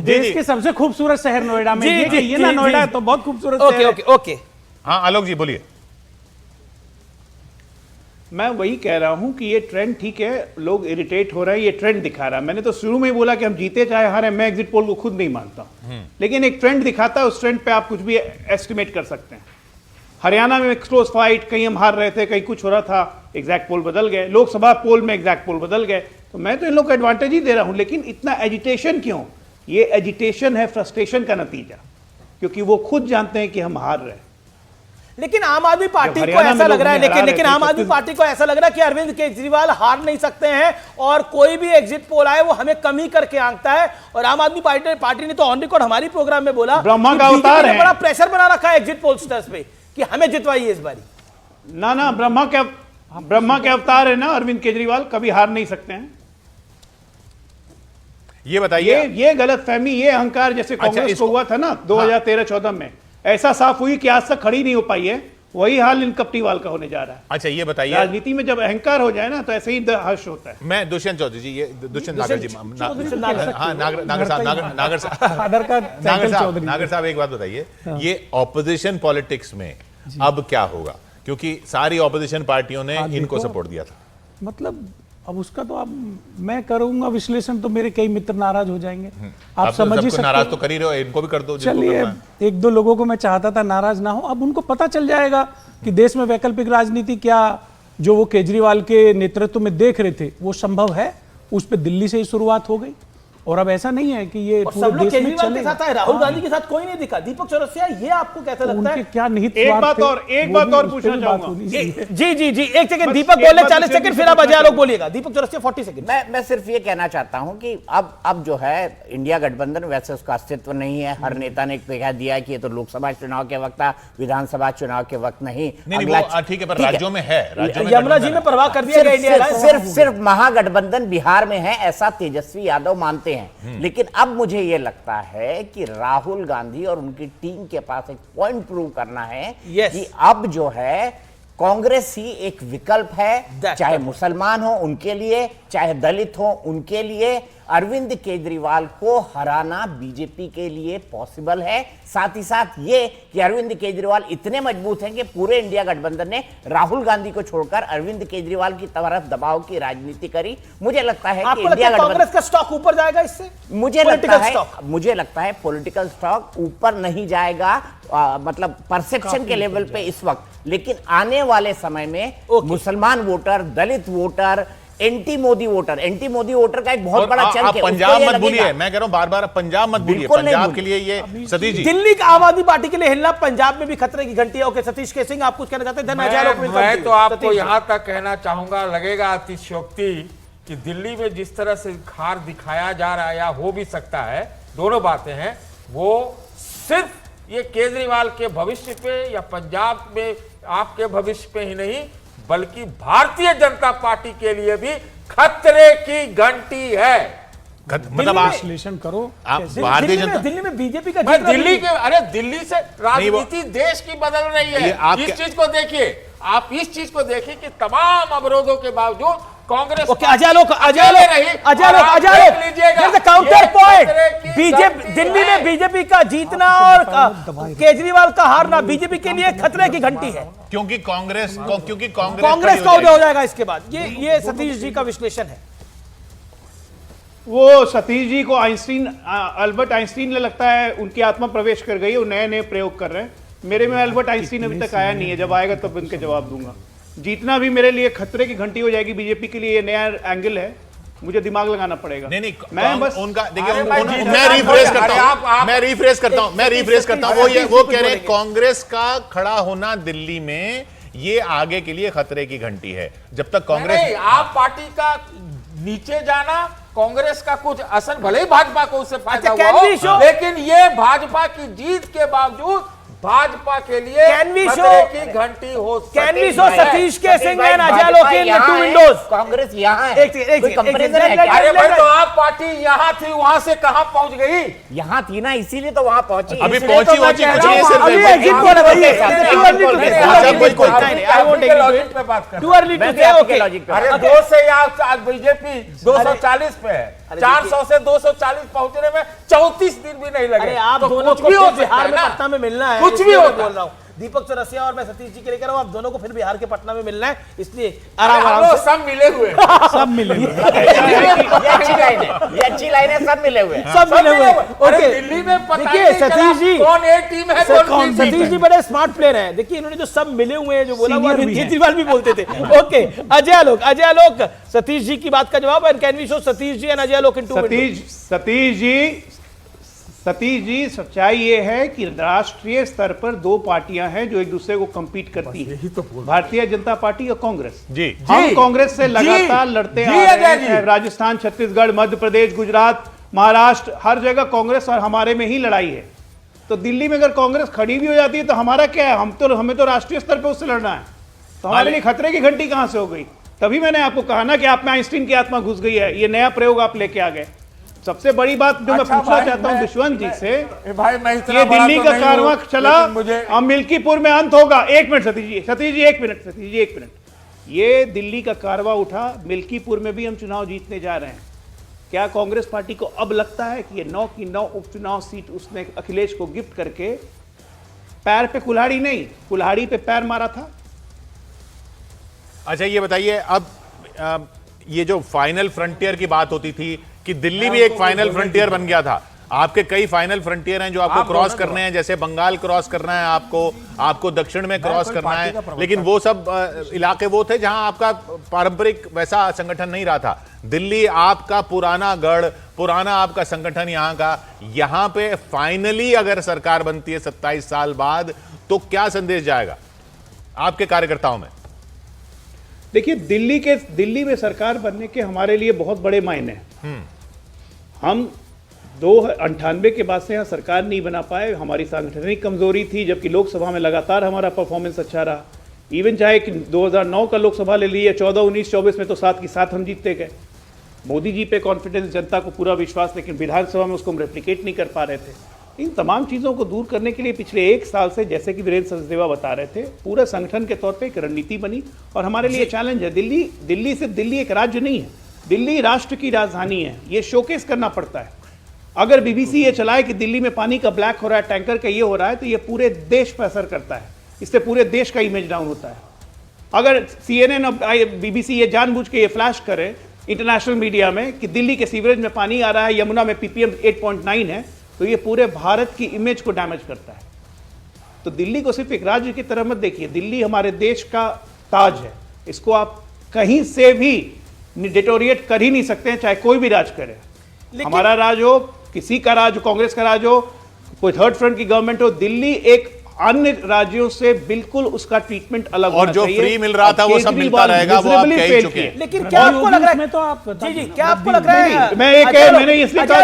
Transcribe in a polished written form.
देश के सबसे खूबसूरत शहर नोएडा में ये ना, नोएडा तो बहुत खूबसूरत शहर है। ओके ओके, हाँ आलोक जी बोलिए। मैं वही कह रहा हूं कि ये ट्रेंड ठीक है, लोग इरिटेट हो रहे हैं, ये ट्रेंड दिखा रहा है। मैंने तो शुरू में ही बोला कि हम जीते चाहे हारे, मैं एग्जिट पोल को खुद नहीं मानता, लेकिन एक ट्रेंड दिखाता है, उस ट्रेंड पे आप कुछ भी एस्टिमेट कर सकते हैं। हरियाणा में क्लोज फाइट, कहीं हम हार रहे थे, कहीं कुछ हो रहा था, एग्जैक्ट पोल बदल गए, लोकसभा पोल में एग्जैक्ट पोल बदल गए, तो मैं तो इन लोग को एडवांटेज ही दे रहा हूं। लेकिन इतना एजिटेशन क्यों? ये एजिटेशन है फ्रस्ट्रेशन का नतीजा, क्योंकि वो खुद जानते हैं कि हम हार रहे हैं। लेकिन आम आदमी पार्टी को ऐसा लग रहा है, लेकिन आम आदमी पार्टी को ऐसा लग रहा है कि अरविंद केजरीवाल हार नहीं सकते हैं और कोई भी एग्जिट पोल आए वो हमें कमी करके आंकता है। और आम आदमी पार्टी ने तो ऑन रिकॉर्ड हमारी प्रोग्राम में बोला ब्रह्मा का अवतार है, बड़ा प्रेशर बना रखा है एग्जिट पोलस्टर्स पे कि हमें जितवाइए इस बारी। ना ब्रह्मा के अवतार है ना अरविंद केजरीवाल, कभी हार नहीं सकते हैं। ये बताइए, ये गलतफहमी, ये अहंकार जैसे कांग्रेस को हुआ था ना 2013-14 में, ऐसा साफ हुई कि आज तक खड़ी नहीं हो पाई है, वही हाल इन कपटीवाल का होने जा रहा है। अच्छा ये बताइए, राजनीति में जब अहंकार हो जाए ना तो ऐसे ही हर्ष होता है। मैं दुष्यंत चौधरी जी, ये दुष्यंत नागर जी, हाँ नागर साहब एक बात बताइए, ये ऑपोजिशन पॉलिटिक्स में अब क्या होगा? क्योंकि सारी ऑपोजिशन पार्टियों ने इनको सपोर्ट दिया था। मतलब अब उसका तो अब मैं करूंगा विश्लेषण तो मेरे कई मित्र नाराज हो जाएंगे। आप समझ ही सकते हैं। नाराज तो कर ही रहे हो, इनको भी कर दो। चलिए, एक दो लोगों को मैं चाहता था नाराज ना हो, अब उनको पता चल जाएगा कि देश में वैकल्पिक राजनीति क्या, जो वो केजरीवाल के नेतृत्व में देख रहे थे वो संभव है। उस पर दिल्ली से ही शुरुआत हो गई और अब ऐसा नहीं है कि ये पूरे देश में चले। के साथ आए, राहुल गांधी के साथ कोई नहीं दिखा। दीपक चौरसिया, ये आपको कैसा लगता है? क्या निहित एक बात और पूछना चाहूंगा। जी एक सेकंड, दीपक बोले 40 सेकंड, फिर आप अजय आलोक बोलिएगा। दीपक चौरसिया 40 सेकंड। मैं सिर्फ ये कहना चाहता हूं कि अब जो है इंडिया गठबंधन, वैसे उसका अस्तित्व नहीं है। हर नेता ने कह दिया कि ये तो लोकसभा चुनाव के वक्त था, विधानसभा चुनाव के वक्त नहीं। ठीक है, पर राज्यों में है, यमुना जी में प्रवाह कर दिया गया। सिर्फ महागठबंधन बिहार में है, ऐसा तेजस्वी यादव मानते हैं। लेकिन अब मुझे यह लगता है कि राहुल गांधी और उनकी टीम के पास एक पॉइंट प्रूव करना है कि अब जो है कांग्रेस ही एक विकल्प है, चाहे मुसलमान हो उनके लिए, चाहे दलित हो उनके लिए। अरविंद केजरीवाल को हराना बीजेपी के लिए पॉसिबल है। साथ ही साथ ये कि अरविंद केजरीवाल इतने मजबूत हैं कि पूरे इंडिया गठबंधन ने राहुल गांधी को छोड़कर अरविंद केजरीवाल की तरफ दबाव की राजनीति करी। मुझे लगता है कि इंडिया कांग्रेस का स्टॉक ऊपर जाएगा इससे। मुझे लगता है पॉलिटिकल स्टॉक ऊपर नहीं जाएगा, मतलब परसेप्शन के लेवल पे इस वक्त। लेकिन आने वाले समय में मुसलमान वोटर, दलित वोटर, एंटी मोदी वोटर का एक बहुत बड़ा चंक है। पंजाब मत भूलिए, मैं कह रहा हूं बार-बार पंजाब मत भूलिए। पंजाब के लिए ये सतीश जी, दिल्ली का आम आदमी पार्टी के लिए हिलना पंजाब में भी खतरे की घंटी है। ओके, सतीश के सिंह आप कुछ कहना चाहते हैं? मैं तो आपको यहां तक कहना चाहूंगा, लगेगा अतिशयोक्ति कि दिल्ली में जिस तरह से हार दिखाया जा रहा है या हो भी सकता है, दोनों बातें हैं, वो सिर्फ ये केजरीवाल के भविष्य पे या पंजाब में आपके भविष्य पे ही नहीं, बल्कि भारतीय जनता पार्टी के लिए भी खतरे की घंटी है। मतलब विश्लेषण करो। भारतीय जनता, दिल्ली में बीजेपी का दिल्ली से राजनीति देश की बदल रही है। इस चीज को देखिए, आप इस चीज को देखिए कि तमाम अवरोधों के बावजूद Congress counter point BJP, Delhi में बीजेपी का जीतना और केजरीवाल का हारना बीजेपी के लिए खतरे की घंटी है, क्योंकि कांग्रेस का उदय हो जाएगा इसके बाद। ये सतीश जी का विश्लेषण है। वो सतीश जी को अल्बर्ट आइंस्टीन ने लगता है उनकी आत्मा प्रवेश कर गई, वो नए नए प्रयोग कर रहे हैं। मेरे में अल्बर्ट आइंस्टीन अभी तक आया नहीं है, जब आएगा तब उनके जवाब दूंगा। जीतना भी मेरे लिए खतरे की घंटी हो जाएगी बीजेपी के लिए। ये नया एंगल है, मुझे दिमाग लगाना पड़ेगा। नहीं, मैं बस उनका देखिए, मैं रिफ्रेश करता हूं। वो कह रहे हैं कांग्रेस का खड़ा होना दिल्ली में ये आगे के लिए खतरे की घंटी है। जब तक कांग्रेस, आप पार्टी का नीचे जाना, कांग्रेस का कुछ असर, भले ही भाजपा को उससे फायदा हुआ हो, लेकिन ये भाजपा की जीत के बावजूद भाजपा के लिए खतरे की घंटी हो सकती है। Satish K Singh and Ajay Alok in two windows. Congress यहाँ है, अरे भाई, तो आप पार्टी यहाँ थी, वहां से कहाँ पहुंच गई? यहाँ थी ना, इसीलिए तो वहां पहुंची। अभी पहुंची कुछ नहीं है, अरे 2 से आज बीजेपी 240 पे है, 400 से 240 पहुंचने में 34 दिन भी नहीं लगे। अरे आप तो दोनों कुछ को भी हो फिर सकता बिहार है में ना, पटना में मिलना है, कुछ भी इसलिए मैं होता बोल रहा हूँ। दीपक चौरसिया और मैं सतीश जी के लिए कह रहा हूँ, आप दोनों को फिर बिहार के पटना में मिलना है, इसलिए आराम हम आराम लोग से। सब मिले हुए हैं। सब मिले हुए। ये अच्छी लाइन है, ये अच्छी लाइन है, सब मिले हुए हैं। सब मिले हुए। अरे ओके, दिल्ली में पता देखिए नहीं चला सतीश जी, कौन ए टीम है कौन बी टीम सतीश जी बड़े स्मार्ट प्लेयर हैं। देखिए इन्होंने जो सब मिले हुए हैं जो बोला वो Senior अरविंद भी हैं। केजरीवाल भी बोलते थे। ओके, अजय आलोक सतीश जी की बात का जवाब, and can we show Satish ji and Ajay Alok in 2 minute. Satish ji सच्चाई ये है कि राष्ट्रीय स्तर पर दो पार्टियां हैं जो एक दूसरे को compete करती है, भारतीय जनता पार्टी और कांग्रेस। जी हम कांग्रेस से लगातार लड़ते आ रहे हैं। राजस्थान, छत्तीसगढ़, मध्य प्रदेश, गुजरात, महाराष्ट्र, हर जगह कांग्रेस और हमारे में ही लड़ाई है। तो दिल्ली में अगर कांग्रेस खड़ी भी हो जाती है तो हमारा क्या है, हमें तो राष्ट्रीय स्तर पर उससे लड़ना है। तो हमारे लिए खतरे की घंटी कहां से हो गई? तभी मैंने आपको कहा ना कि आप में आइंस्टीन की आत्मा घुस गई है। ये नया प्रयोग आप लेके आ गए। सबसे बड़ी बात जो मैं पूछना चाहता हूं दुष्यंत जी से, भाई मैं इतना ये बड़ा दिल्ली तो का नहीं कारवां हूं, चला, लेकिन मुझे अब मिल्कीपुर में अंत होगा। एक मिनट सतीश जी एक मिनट। ये दिल्ली का कारवां उठा, मिल्कीपुर में भी हम चुनाव जीतने जा रहे हैं। क्या कांग्रेस पार्टी को अब लगता है कि ये 9 की 9 उपचुनाव सीट उसने अखिलेश को गिफ्ट करके पैर पे कुल्हाड़ी नहीं, कुल्हाड़ी पे पैर मारा था? अच्छा ये बताइए, अब ये जो फाइनल फ्रंटियर की बात होती थी कि दिल्ली भी एक फाइनल फ्रंटियर बन गया था। आपके कई फाइनल फ्रंटियर हैं जो आपको क्रॉस करने हैं, जैसे बंगाल क्रॉस करना है, आपको दक्षिण में क्रॉस करना है, लेकिन वो सब इलाके वो थे जहां आपका पारंपरिक वैसा संगठन नहीं रहा था। दिल्ली आपका पुराना गढ़, पुराना आपका संगठन यहां पे फाइनली अगर सरकार बनती है 27 साल बाद, तो क्या संदेश जाएगा आपके कार्यकर्ताओं में? देखिए, दिल्ली में सरकार बनने के हमारे लिए बहुत बड़े मायने हैं। हम 98 के बाद से यहाँ सरकार नहीं बना पाए, हमारी सांगठनिक कमजोरी थी, जबकि लोकसभा में लगातार हमारा परफॉर्मेंस अच्छा रहा। इवन चाहे कि 2009 का लोकसभा ले लिए, 14, 19, 24 में तो 7 की 7 हम जीतते गए। मोदी जी पे कॉन्फिडेंस, जनता को पूरा विश्वास, लेकिन विधानसभा में उसको हम रेप्लिकेट नहीं कर पा रहे थे। इन तमाम चीज़ों को दूर करने के लिए पिछले 1 साल से, जैसे कि वीरेंद्र सचदेवा बता रहे थे, पूरा संगठन के तौर पे एक रणनीति बनी और हमारे लिए चैलेंज है। दिल्ली एक राज्य नहीं है, दिल्ली राष्ट्र की राजधानी है। ये शोकेस करना पड़ता है। अगर बीबीसी ये चलाए कि दिल्ली में पानी का ब्लैक हो रहा है, टैंकर का ये हो रहा है, तो ये पूरे देश पर असर करता है। इससे पूरे देश का इमेज डाउन होता है। अगर CNN और बीबीसी ये जानबूझ के ये फ्लैश करे इंटरनेशनल मीडिया में कि दिल्ली के सीवरेज में पानी आ रहा है, यमुना में PPM 8.9 है, तो ये पूरे भारत की इमेज को डैमेज करता है। तो दिल्ली को सिर्फ एक राज्य की तरह मत देखिए, दिल्ली हमारे देश का ताज है। इसको आप कहीं से भी डिटोरिएट कर ही नहीं सकते हैं, चाहे कोई भी राज करे। हमारा राज हो, किसी का राज हो, कांग्रेस का राज हो, कोई थर्ड फ्रंट की गवर्नमेंट हो, दिल्ली एक अन्य राज्यों से बिल्कुल उसका ट्रीटमेंट अलग और जो फ्री मिल रहा था वो सब मिलता रहेगा, वो आप कह ही चुके हैं। लेकिन क्या आपको लग रहा है, तो आप जी क्या आपको लग रहा है, मैंने इसलिए कहा